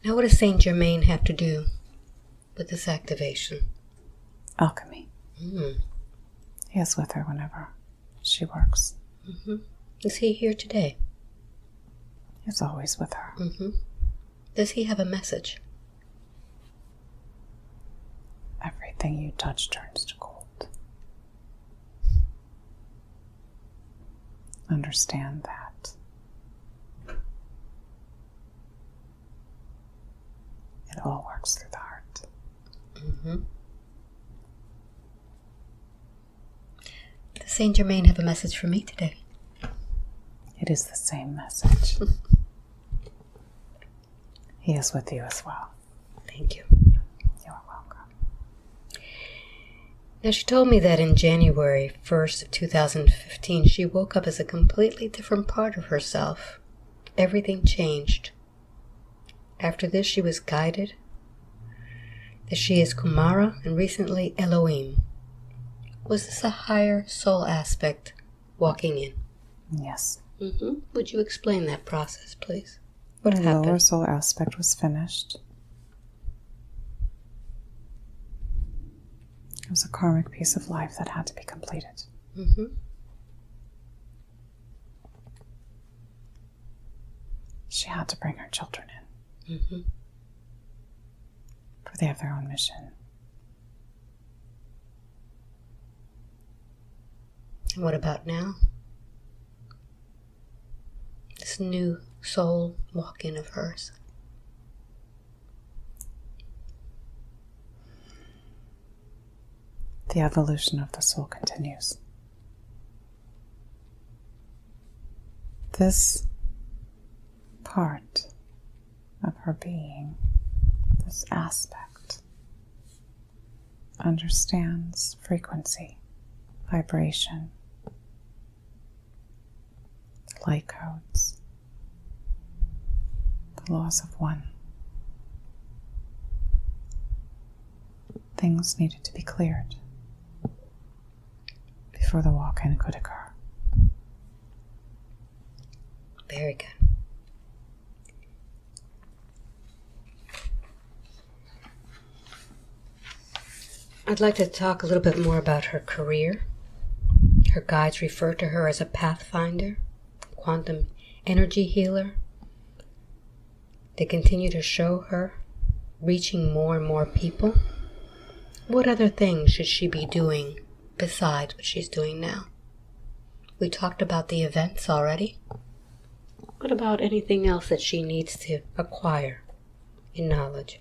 Now what does Saint Germain have to do with this activation? Alchemy. Mm. He is with her whenever she works. Mm-hmm. Is he here today? He's always with her. Mm-hmm. Does he have a message? Everything you touch turns to gold. Understand that. It all works through the heart. Mm-hmm. Does Saint Germain have a message for me today? It is the same message. He is with you as well. Thank you. You are welcome. Now, she told me that in January 1st of 2015, she woke up as a completely different part of herself. Everything changed. After this, she was guided that she is Kumara and recently Elohim. Was this a higher soul aspect walking in? Yes. Mm-hmm. Would you explain that process, please? What The happened? lower soul aspect was finished. It was a karmic piece of life that had to be completed. Mm-hmm. She had to bring her children in. Mm-hmm. For they have their own mission. And what about now? This new soul walk-in of hers. The evolution of the soul continues. This part of her being, this aspect, understands frequency, vibration, light codes, the laws of one. Things needed to be cleared before the walk-in could occur. Very good. I'd like to talk a little bit more about her career. Her guides refer to her as a pathfinder, quantum energy healer. They continue to show her reaching more and more people. What other things should she be doing besides what she's doing now? We talked about the events already. What about anything else that she needs to acquire in knowledge?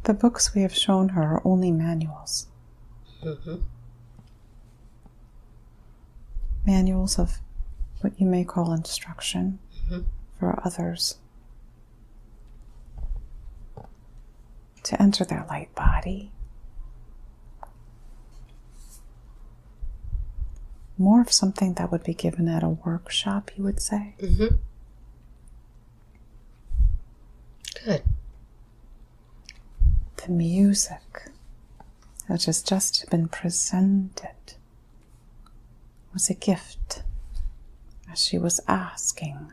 The books we have shown her are only manuals. Mm-hmm. Manuals of what you may call instruction for others to enter their light body. More of something that would be given at a workshop, you would say. Mm-hmm. Good. The music that has just been presented was a gift as she was asking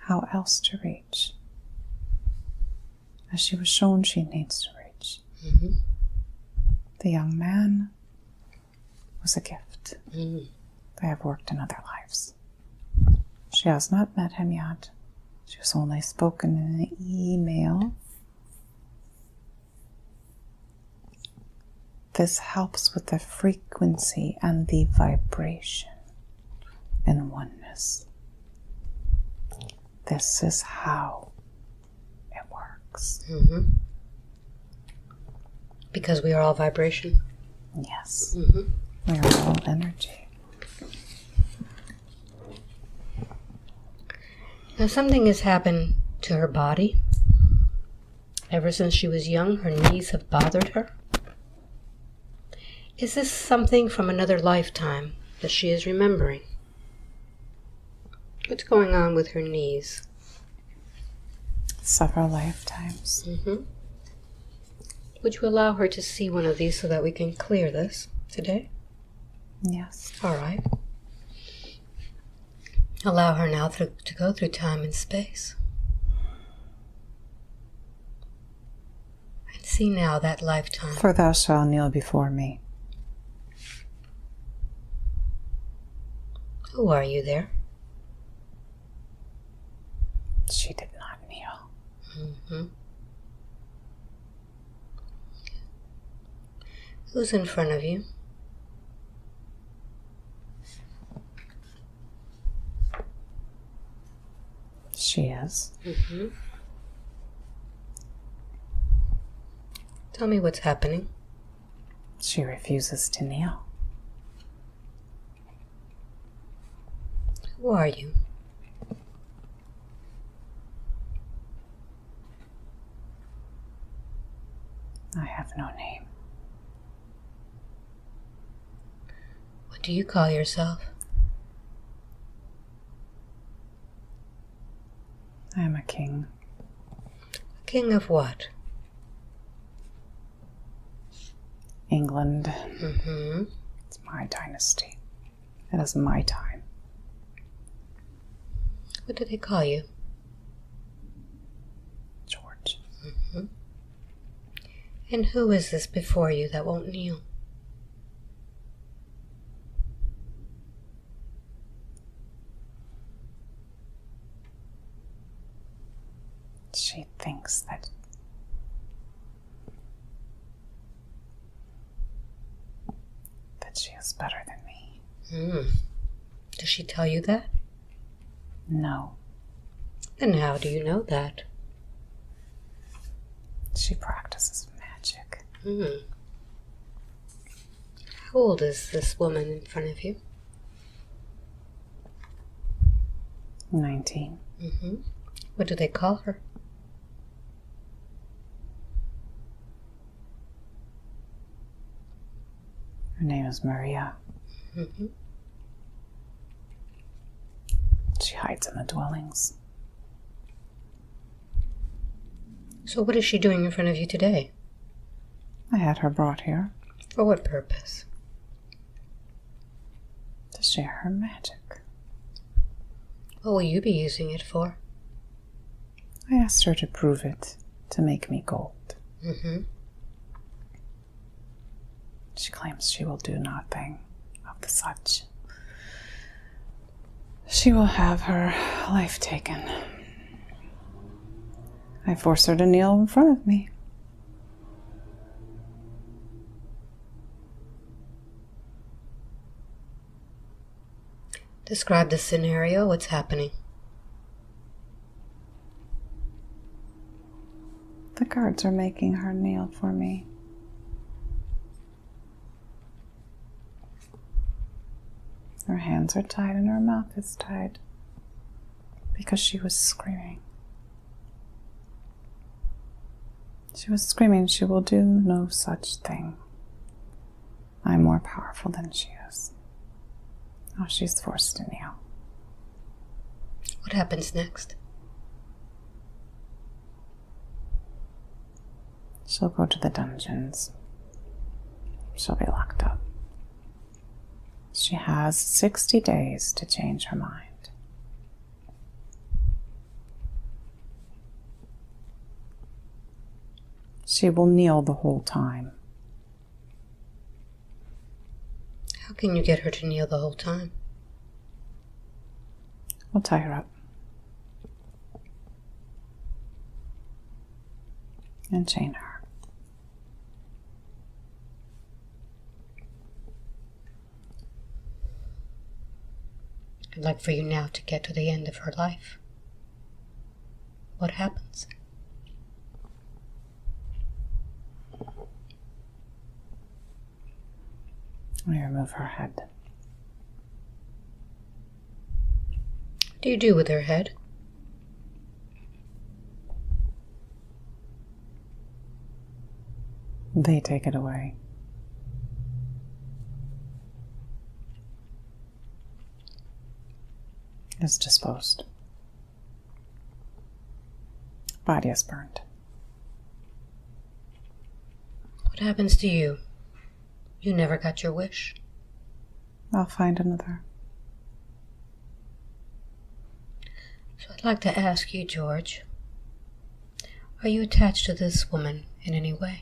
how else to reach, as she was shown she needs to reach. Mm-hmm. The young man was a gift. Mm-hmm. They have worked in other lives. She has not met him yet. She has only spoken in an email. This helps with the frequency and the vibration in oneness. This is how it works. Mm-hmm. Because we are all vibration. Yes. Mm-hmm. We are all energy. Now something has happened to her body. Ever since she was young, her knees have bothered her. Is this something from another lifetime that she is remembering? What's going on with her knees? Several lifetimes. Mm-hmm. Would you allow her to see one of these so that we can clear this today? Yes. All right. Allow her now to go through time and space. And see now that lifetime. For thou shalt kneel before me. Who are you there? She did not kneel. Mm-hmm. Who's in front of you? She is. Mm-hmm. Tell me what's happening. She refuses to kneel. Who are you? I have no name. What do you call yourself? I am a king. King of what? England. Mm-hmm. It's my dynasty. It is my time. What do they call you? George. Mm-hmm. And who is this before you that won't kneel? She thinks that she is better than me. Does she tell you that? No. Then how do you know that? She practices magic. How old is this woman in front of you? 19. What do they call her? Her name is Maria. She hides in the dwellings. So what is she doing in front of you today? I had her brought here For what purpose? to share her magic. What will you be using it for? I asked her to prove it, to make me gold. She claims she will do nothing of the such. She will have her life taken. I force her to kneel in front of me. Describe the scenario. What's happening? The guards are making her kneel for me. Her hands are tied and her mouth is tied because she was screaming. She was screaming she will do no such thing. I'm more powerful than she is. Now she's forced to kneel. What happens next? She'll go to the dungeons. She'll be locked up. She has 60 days to change her mind. She will kneel the whole time. How can you get her to kneel the whole time? We'll tie her up. And chain her. I'd like for you now to get to the end of her life. What happens? We remove her head. What do you do with her head? They take it away. It's disposed. Body is burned. What happens to you? You never got your wish. I'll find another. So I'd like to ask you, George, are you attached to this woman in any way?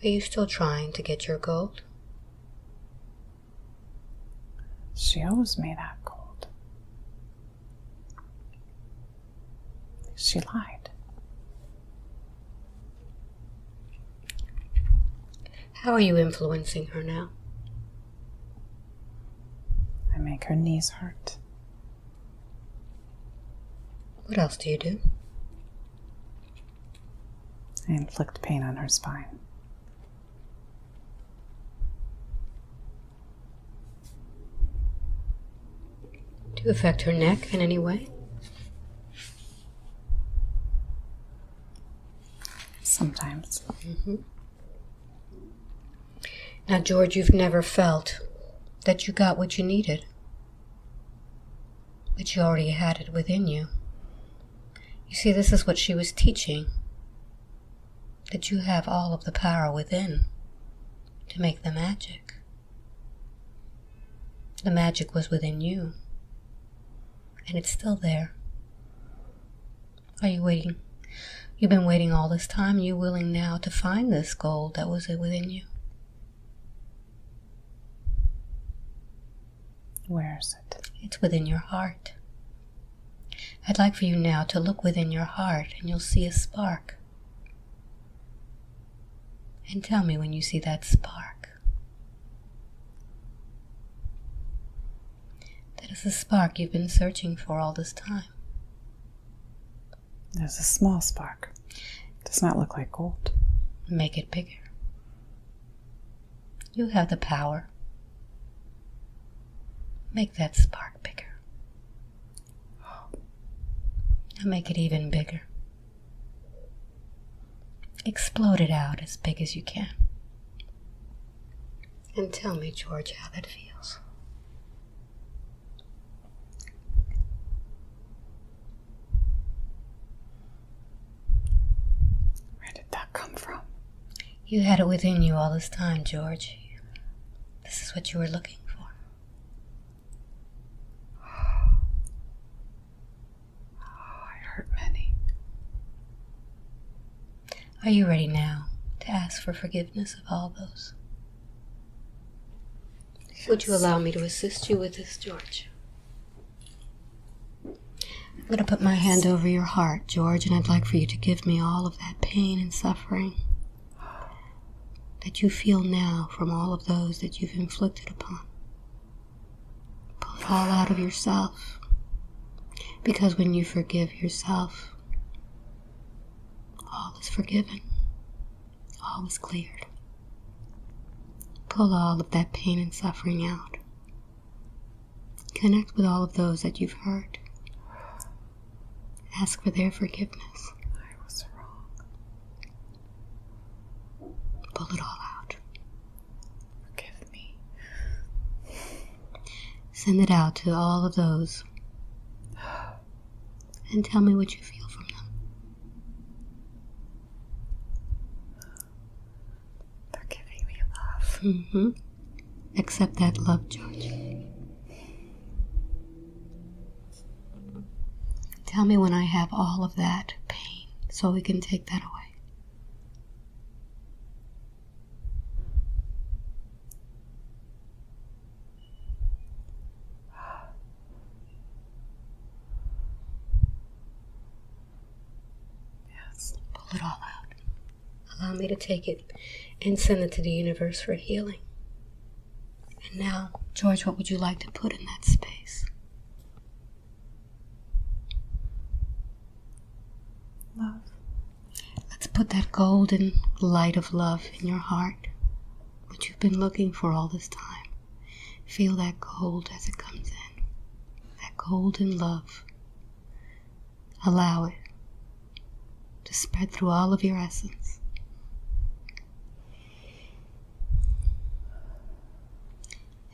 Are you still trying to get your gold? She owes me that gold. She lied. How are you influencing her now? I make her knees hurt. What else do you do? I inflict pain on her spine. Do you affect her neck in any way? Sometimes. Now, George, you've never felt that you got what you needed, but you already had it within you. You see, this is what she was teaching, that you have all of the power within to make the magic. The magic was within you, and it's still there. Are you waiting? You've been waiting all this time. Are you willing now to find this gold that was within you? Where is it? It's within your heart. I'd like for you now to look within your heart and you'll see a spark. And tell me when you see that spark. That is the spark you've been searching for all this time. There's a small spark. It does not look like gold. Make it bigger. You have the power. Make that spark bigger. Now make it even bigger. Explode it out as big as you can. And tell me, George, how that feels. Where did that come from? You had it within you all this time, George. This is what you were looking for. Hurt many. Are you ready now to ask for forgiveness of all those? Yes. Would you allow me to assist you with this, George? I'm going to put my hand over your heart, George, and I'd like for you to give me all of that pain and suffering that you feel now from all of those that you've inflicted upon. Pull it all out of yourself. Because when you forgive yourself, all is forgiven, all is cleared. Pull all of that pain and suffering out. Connect with all of those that you've hurt. Ask for their forgiveness. I was wrong. Pull it all out. Forgive me. Send it out to all of those. And tell me what you feel from them. They're giving me love. Accept that love, George. Tell me when I have all of that pain so we can take that away. Pull it all out. Allow me to take it and send it to the universe for healing. And now, George, what would you like to put in that space? Love. Let's put that golden light of love in your heart, what you've been looking for all this time. Feel that gold as it comes in. That golden love. Allow it to spread through all of your essence.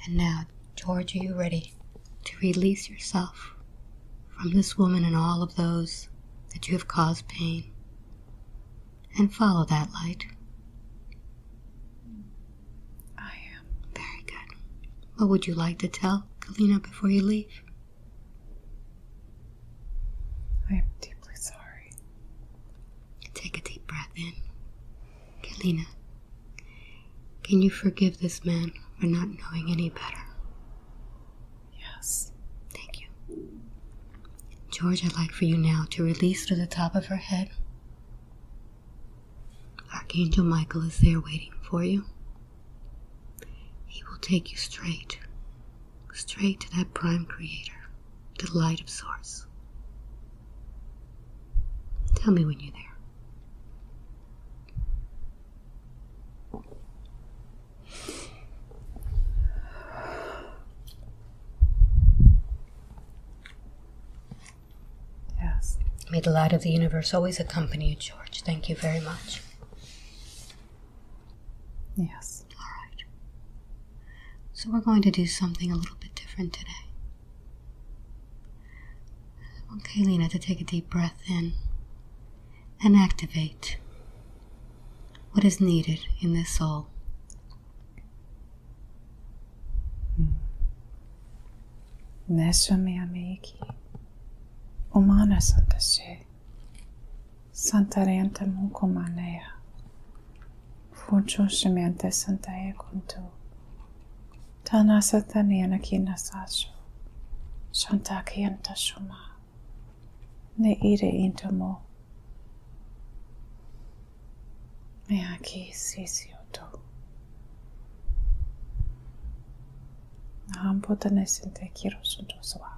And now, George, are you ready to release yourself from this woman and all of those that you have caused pain? And follow that light. I am. Very good. What would you like to tell Keleena, before you leave? I am deeply sorry. Take a deep breath in. Keleena, can you forgive this man for not knowing any better? Yes. Thank you. George, I'd like for you now to release to the top of her head. Archangel Michael is there waiting for you. He will take you straight to that prime creator, the light of source. Tell me when you're there. Yes. May the light of the universe always accompany you, George. Thank you very much. Yes. All right. So we're going to do something a little bit different today. I want Keleena to take a deep breath in and activate what is needed in this soul. Nesha me amiki. Umana santashe. Santarenta mukumanea. Funcho shemente santae kuntu. Tana sataniana kinasasho. Shantakianta shuma. Ne ire intamo. Me aki sisioto. Nahampotane sinte kirosundosawa.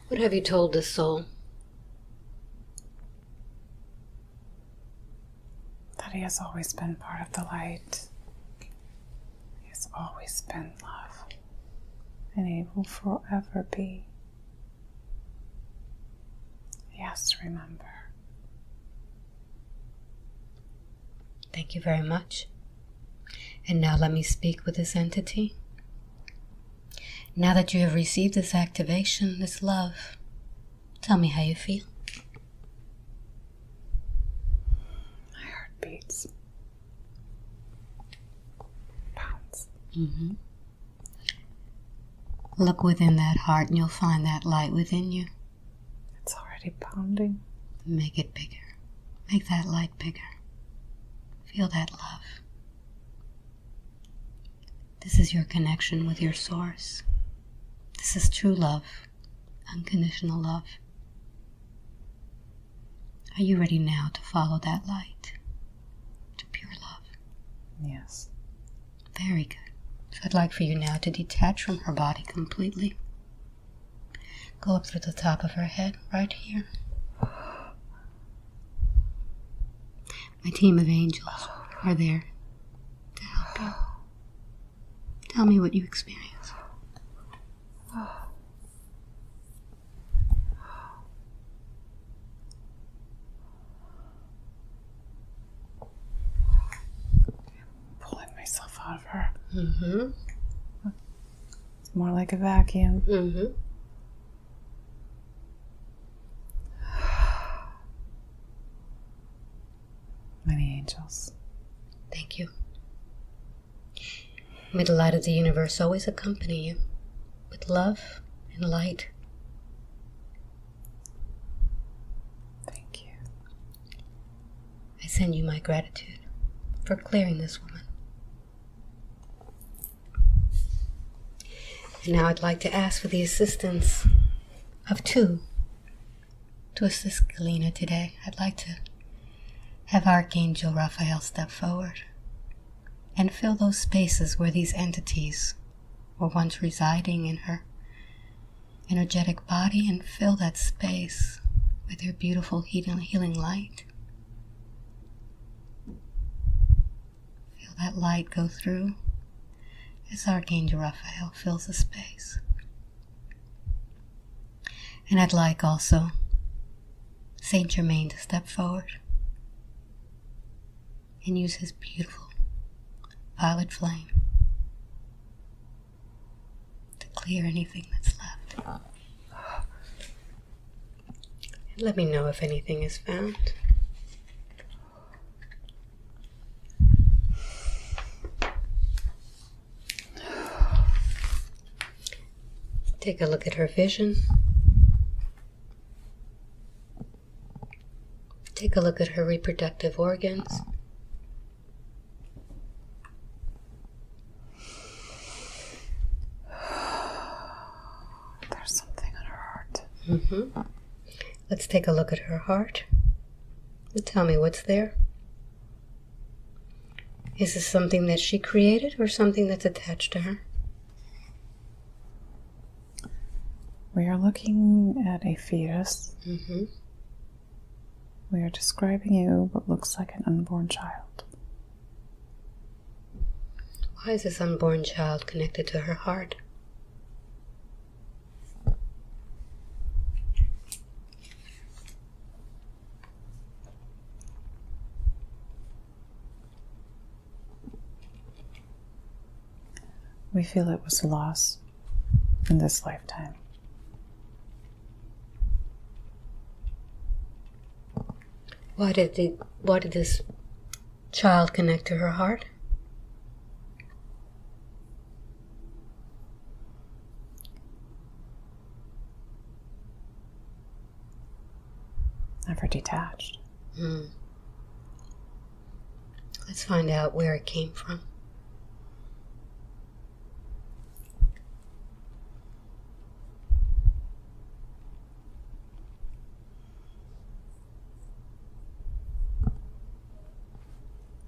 What have you told this soul? That he has always been part of the light. He has always been love. And he will forever be. He has to remember. Thank you very much. And now let me speak with this entity. Now that you have received this activation, this love, tell me how you feel. My heart beats. Pounds. Mm-hmm. Look within that heart and you'll find that light within you. It's already pounding. Make it bigger. Make that light bigger. Feel that love. This is your connection with your source. This is true love, unconditional love. Are you ready now to follow that light, to pure love? Yes. Very good. So I'd like for you now to detach from her body completely. Go up through the top of her head, right here. My team of angels are there to help you. Tell me what you experience. Pulling myself out of her. Mm-hmm. It's more like a vacuum. Mm-hmm. Many angels. Thank you. May the light of the universe always accompany you with love and light. Thank you. I send you my gratitude for clearing this woman. And now I'd like to ask for the assistance of two to assist Keleena today. I'd like to have Archangel Raphael step forward and fill those spaces where these entities were once residing in her energetic body, and fill that space with your beautiful healing light. Feel that light go through as Archangel Raphael fills the space. And I'd like also Saint Germain to step forward and use his beautiful violet flame to clear anything that's left. And let me know if anything is found. Take a look at her vision. Take a look at her reproductive organs. There's something in her heart. Mm-hmm. Let's take a look at her heart. And tell me what's there. Is this something that she created or something that's attached to her? We are looking at a fetus. Mm-hmm. We are describing you what looks like an unborn child. Why is this unborn child connected to her heart? We feel it was a loss in this lifetime. Why did this child connect to her heart? Never detached. Let's find out where it came from.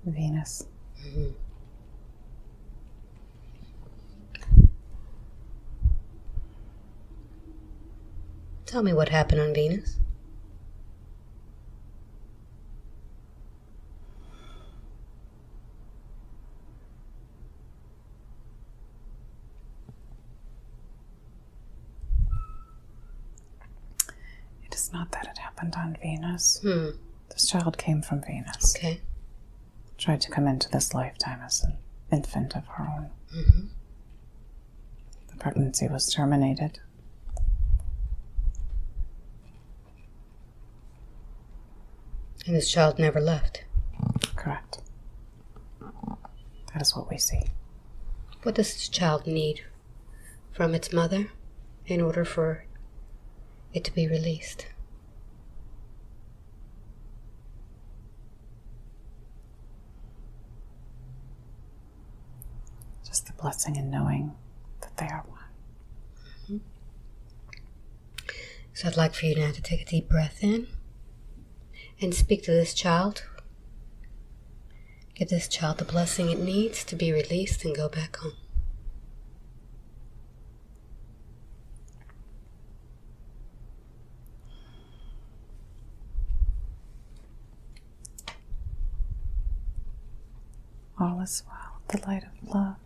Venus. Mm-hmm. Tell me what happened on Venus. It is not that it happened on Venus. Hmm. This child came from Venus. Okay. Tried to come into this lifetime as an infant of her own. Mm-hmm. The pregnancy was terminated. And this child never left. Correct. That is what we see. What does this child need from its mother in order for it to be released? Just the blessing in knowing that they are one. Mm-hmm. So I'd like for you now to take a deep breath in and speak to this child. Give this child the blessing it needs to be released and go back home. All is well. The light of love.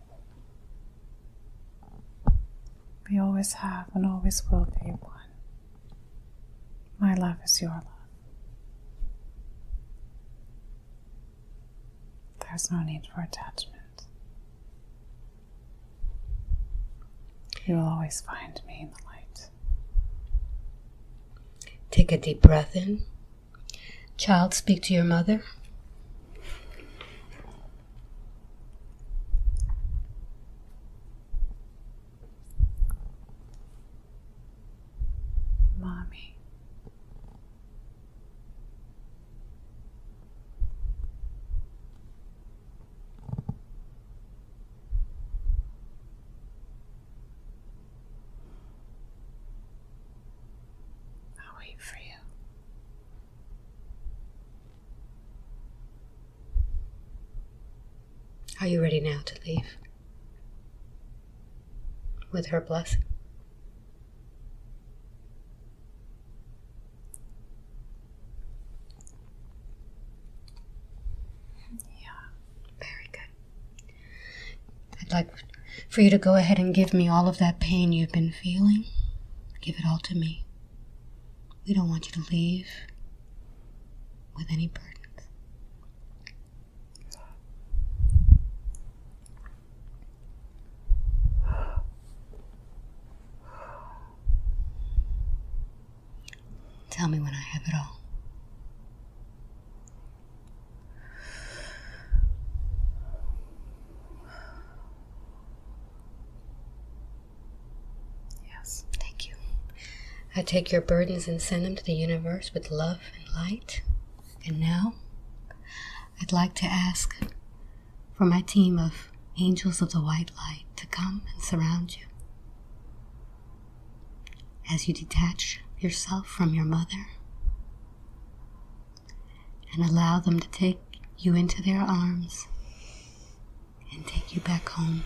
We always have and always will be one. My love is your love. There's no need for attachment. You will always find me in the light. Take a deep breath in. Child, speak to your mother. Mommy. I'll wait for you. Are you ready now to leave? With her blessing? Very good. I'd like for you to go ahead and give me all of that pain you've been feeling. Give it all to me. We don't want you to leave with any burdens. Tell me when I have it all. Yes. I take your burdens and send them to the universe with love and light. And now, I'd like to ask for my team of angels of the white light to come and surround you. As you detach yourself from your mother and allow them to take you into their arms and take you back home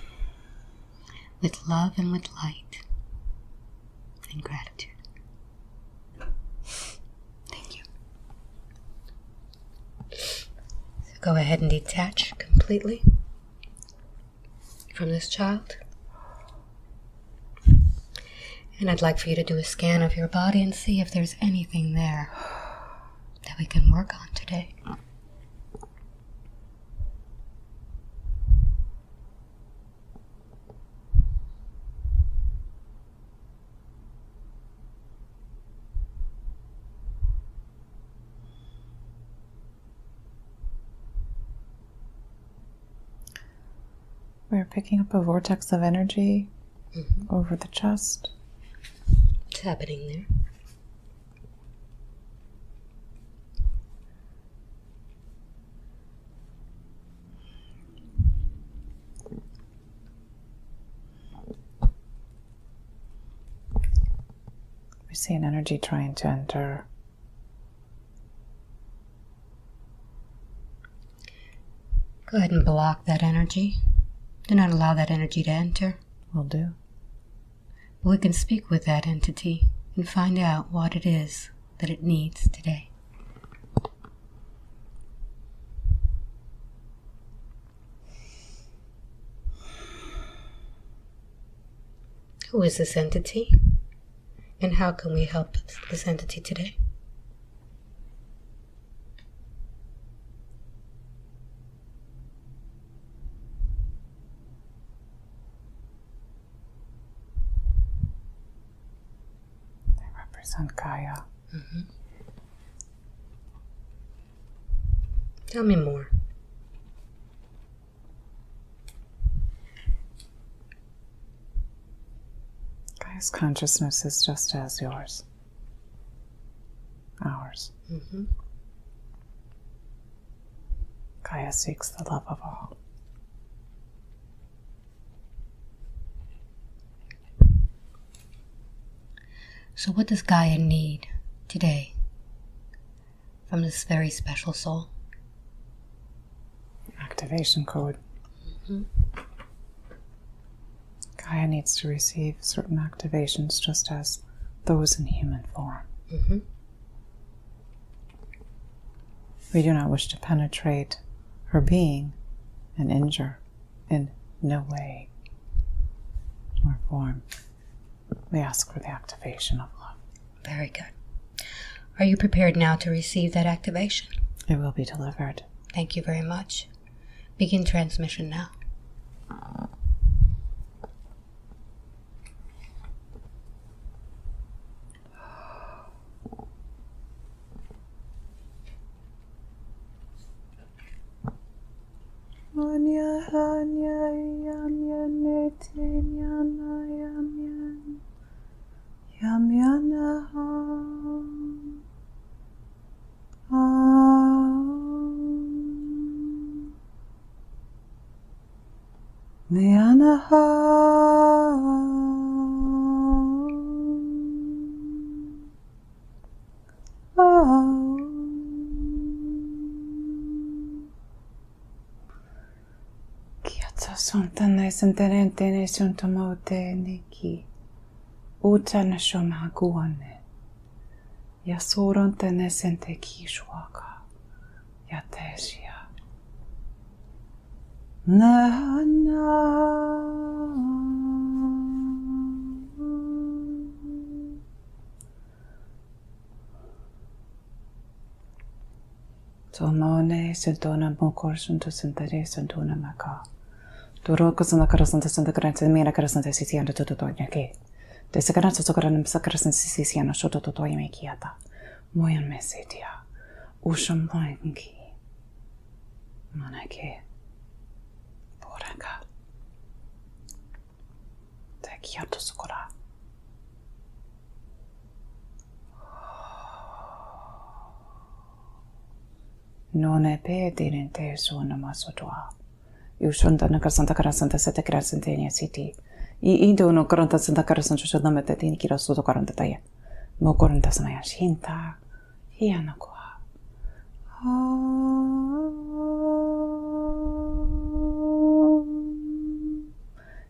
with love and with light and gratitude. Thank you. So go ahead and detach completely from this child. And I'd like for you to do a scan of your body and see if there's anything there that we can work on today. We're picking up a vortex of energy over the chest. What's happening there? We see an energy trying to enter. Go ahead and block that energy. Do not allow that energy to enter. Will do. But we can speak with that entity and find out what it is that it needs today. Who is this entity? And how can we help this entity today? Represent Gaia. Tell me more. Gaia's consciousness is just as yours. Ours. Gaia seeks the love of all. So what does Gaia need today from this very special soul? Activation code. Gaia needs to receive certain activations just as those in human form. We do not wish to penetrate her being and injure in no way nor form. We ask for the activation of love. Very good. Are you prepared now to receive that activation? It will be delivered. Thank you very much. Begin transmission now. Sontane senterentene suntomote niki utana shoma guane yasorontene sente kishwaka yatesia na Tomone sentona mokor sunto sentere sentona maka Turo kusana karasanta santa karanta mira karasanta sisiana tototonya ke. Desa karanta sokarana sakarasanta sisiana shotototoya me kiata. Moyan mesetia. Usham moyanki. Manake. Poraka. Te kiato sokora. None pe dirinte suona masotua. Yushunta nakarasanta karasanta sete karasantenia city. Indo no karanta santa karasanta shadamete tini kirasuto karanta taya. Mo karanta samaya shinta. Hianakoa.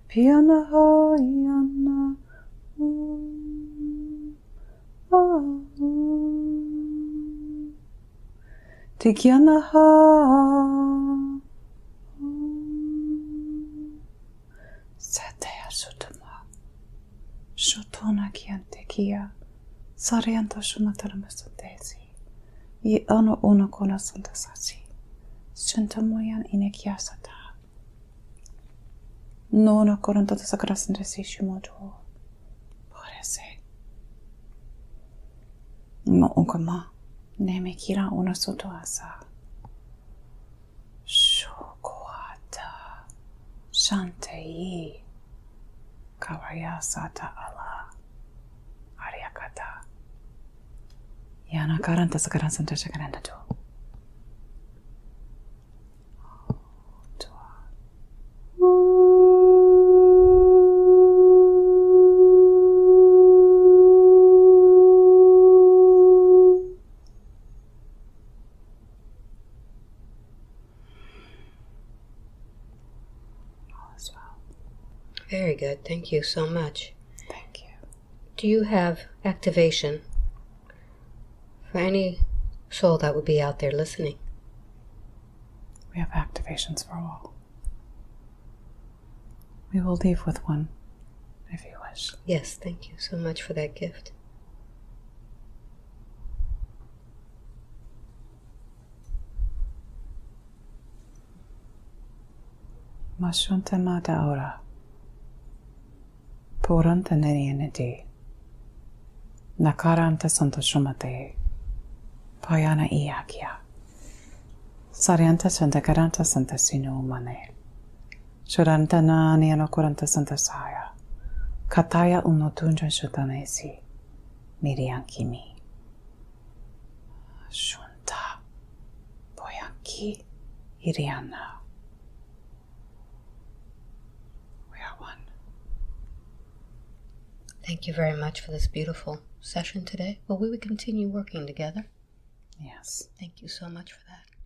Piana hoiana. Tikiana ha. Satea sutama. Shotona kiante kia. Sarianta shumataramastesi. I ano ona kona santa sasi. Shantamoyan inekiasata. Nona koranta sakrasante si shimoto. Parece. Ma unkama. Neme kira ona soto asa. Shokoata. Shantei. Kawaya sata ala. Ariakata. Yana karanta sakaran santa shakaranda to. Very good. Thank you so much. Thank you. Do you have activation for any soul that would be out there listening? We have activations for all. We will leave with one, if you wish. Yes, thank you so much for that gift. Mashunta mata ora. Puranta nerieneti. Nakaranta santoshumate. Payana iakia. Sarianta santa karanta santa sinu mane. Shuranta nani anokuranta santa saya. Kataya unotunja shutanesi. Miriankimi. Shunta. Boyanki. Iriana. Thank you very much for this beautiful session today. Will we continue working together? Yes. Thank you so much for that.